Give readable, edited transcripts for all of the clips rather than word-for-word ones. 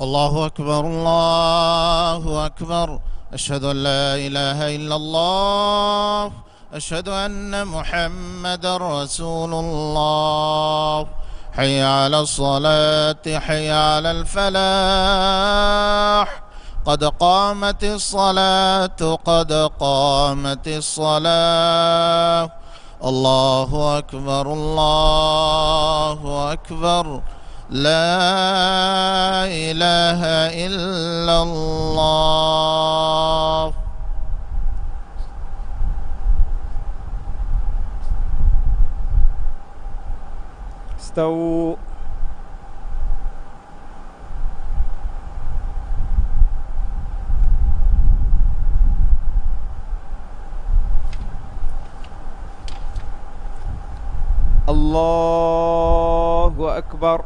الله أكبر الله أكبر. أشهد أن لا إله إلا الله. أشهد أن محمدا رسول الله. حي على الصلاة حي على الفلاح. قد قامت الصلاة قد قامت الصلاة. الله أكبر الله أكبر. لا إله إلا الله. استووا. الله أكبر.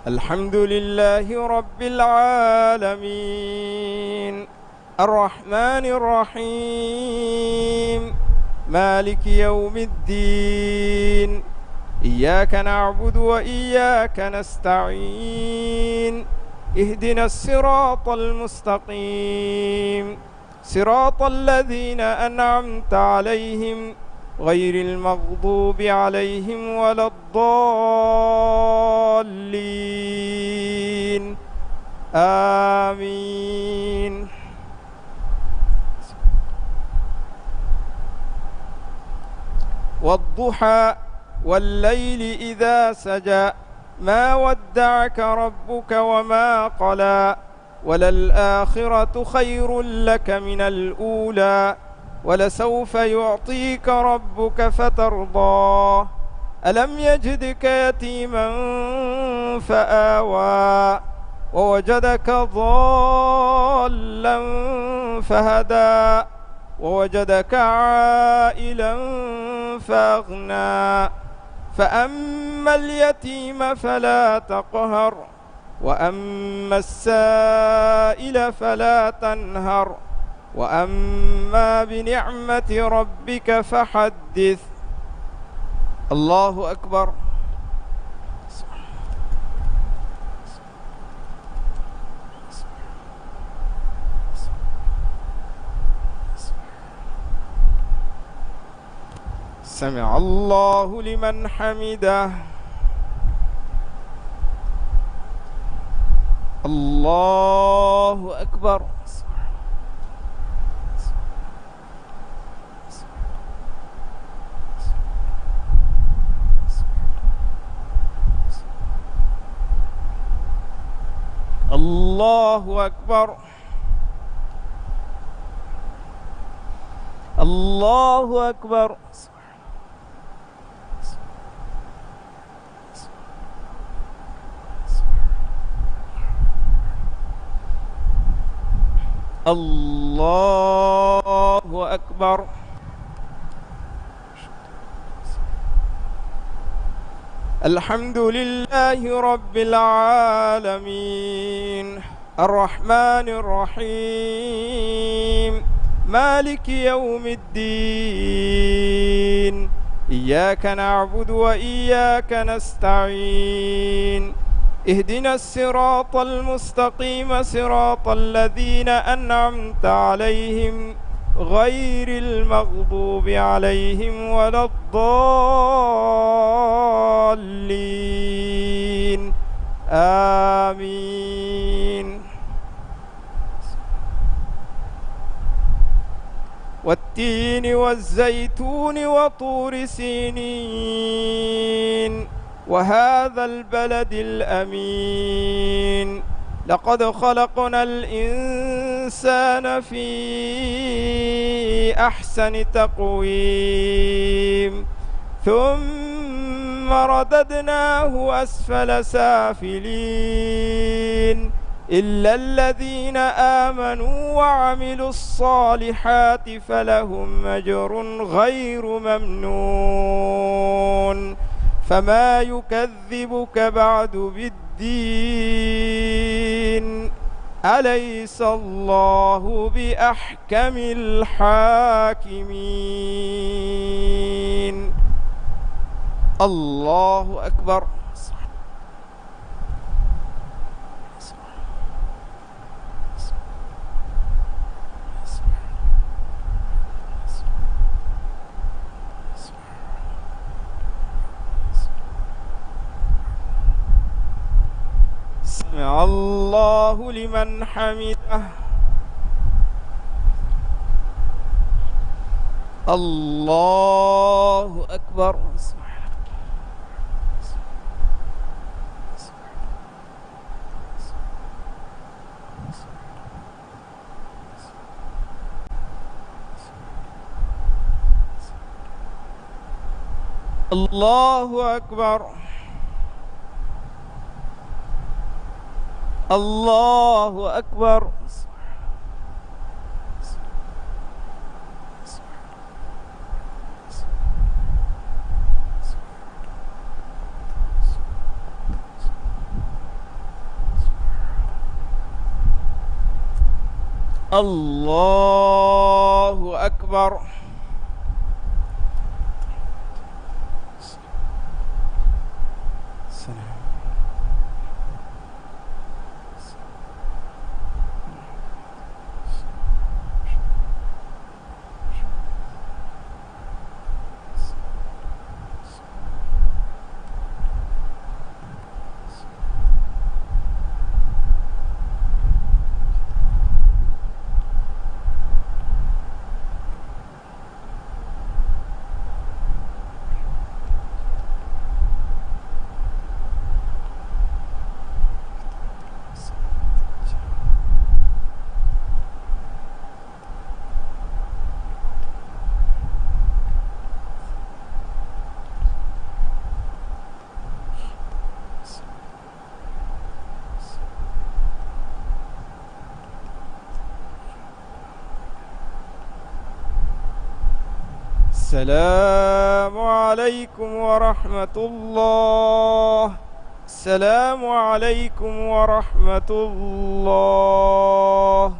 الحمد لله رب العالمين الرحمن الرحيم مالك يوم الدين. إياك نعبد وإياك نستعين. اهدنا الصراط المستقيم صراط الذين أنعمت عليهم غير المغضوب عليهم ولا الضالين. آمين. والضحى والليل إذا سجى ما ودعك ربك وما قلى وللآخرة خير لك من الأولى ولسوف يعطيك ربك فترضى. ألم يجدك يتيما فآوى ووجدك ضالا فهدى ووجدك عائلا فأغنى. فأما اليتيم فلا تقهر وأما السائل فلا تنهر وأما بنعمة ربك فحدث. الله أكبر. سمع الله لمن حمده. الله أكبر. الله أكبر. الله أكبر. الله أكبر. الحمد لله رب العالمين الرحمن الرحيم مالك يوم الدين. إياك نعبد وإياك نستعين. اهدنا الصراط المستقيم صراط الذين أنعمت عليهم غير المغضوب عليهم ولا الضالين. آمين. والتين والزيتون وطور سينين وهذا البلد الأمين. لقد خلقنا الإنسان في أحسن تقويم ثم رددناه أسفل سافلين إلا الذين آمنوا وعملوا الصالحات فلهم أجر غير ممنون. فما يكذبك بعد بالدين أليس الله بأحكم الحاكمين. الله أكبر. سمع الله لمن حمده. الله أكبر. الله أكبر. الله أكبر. الله أكبر. السلام عليكم ورحمة الله. السلام عليكم ورحمة الله.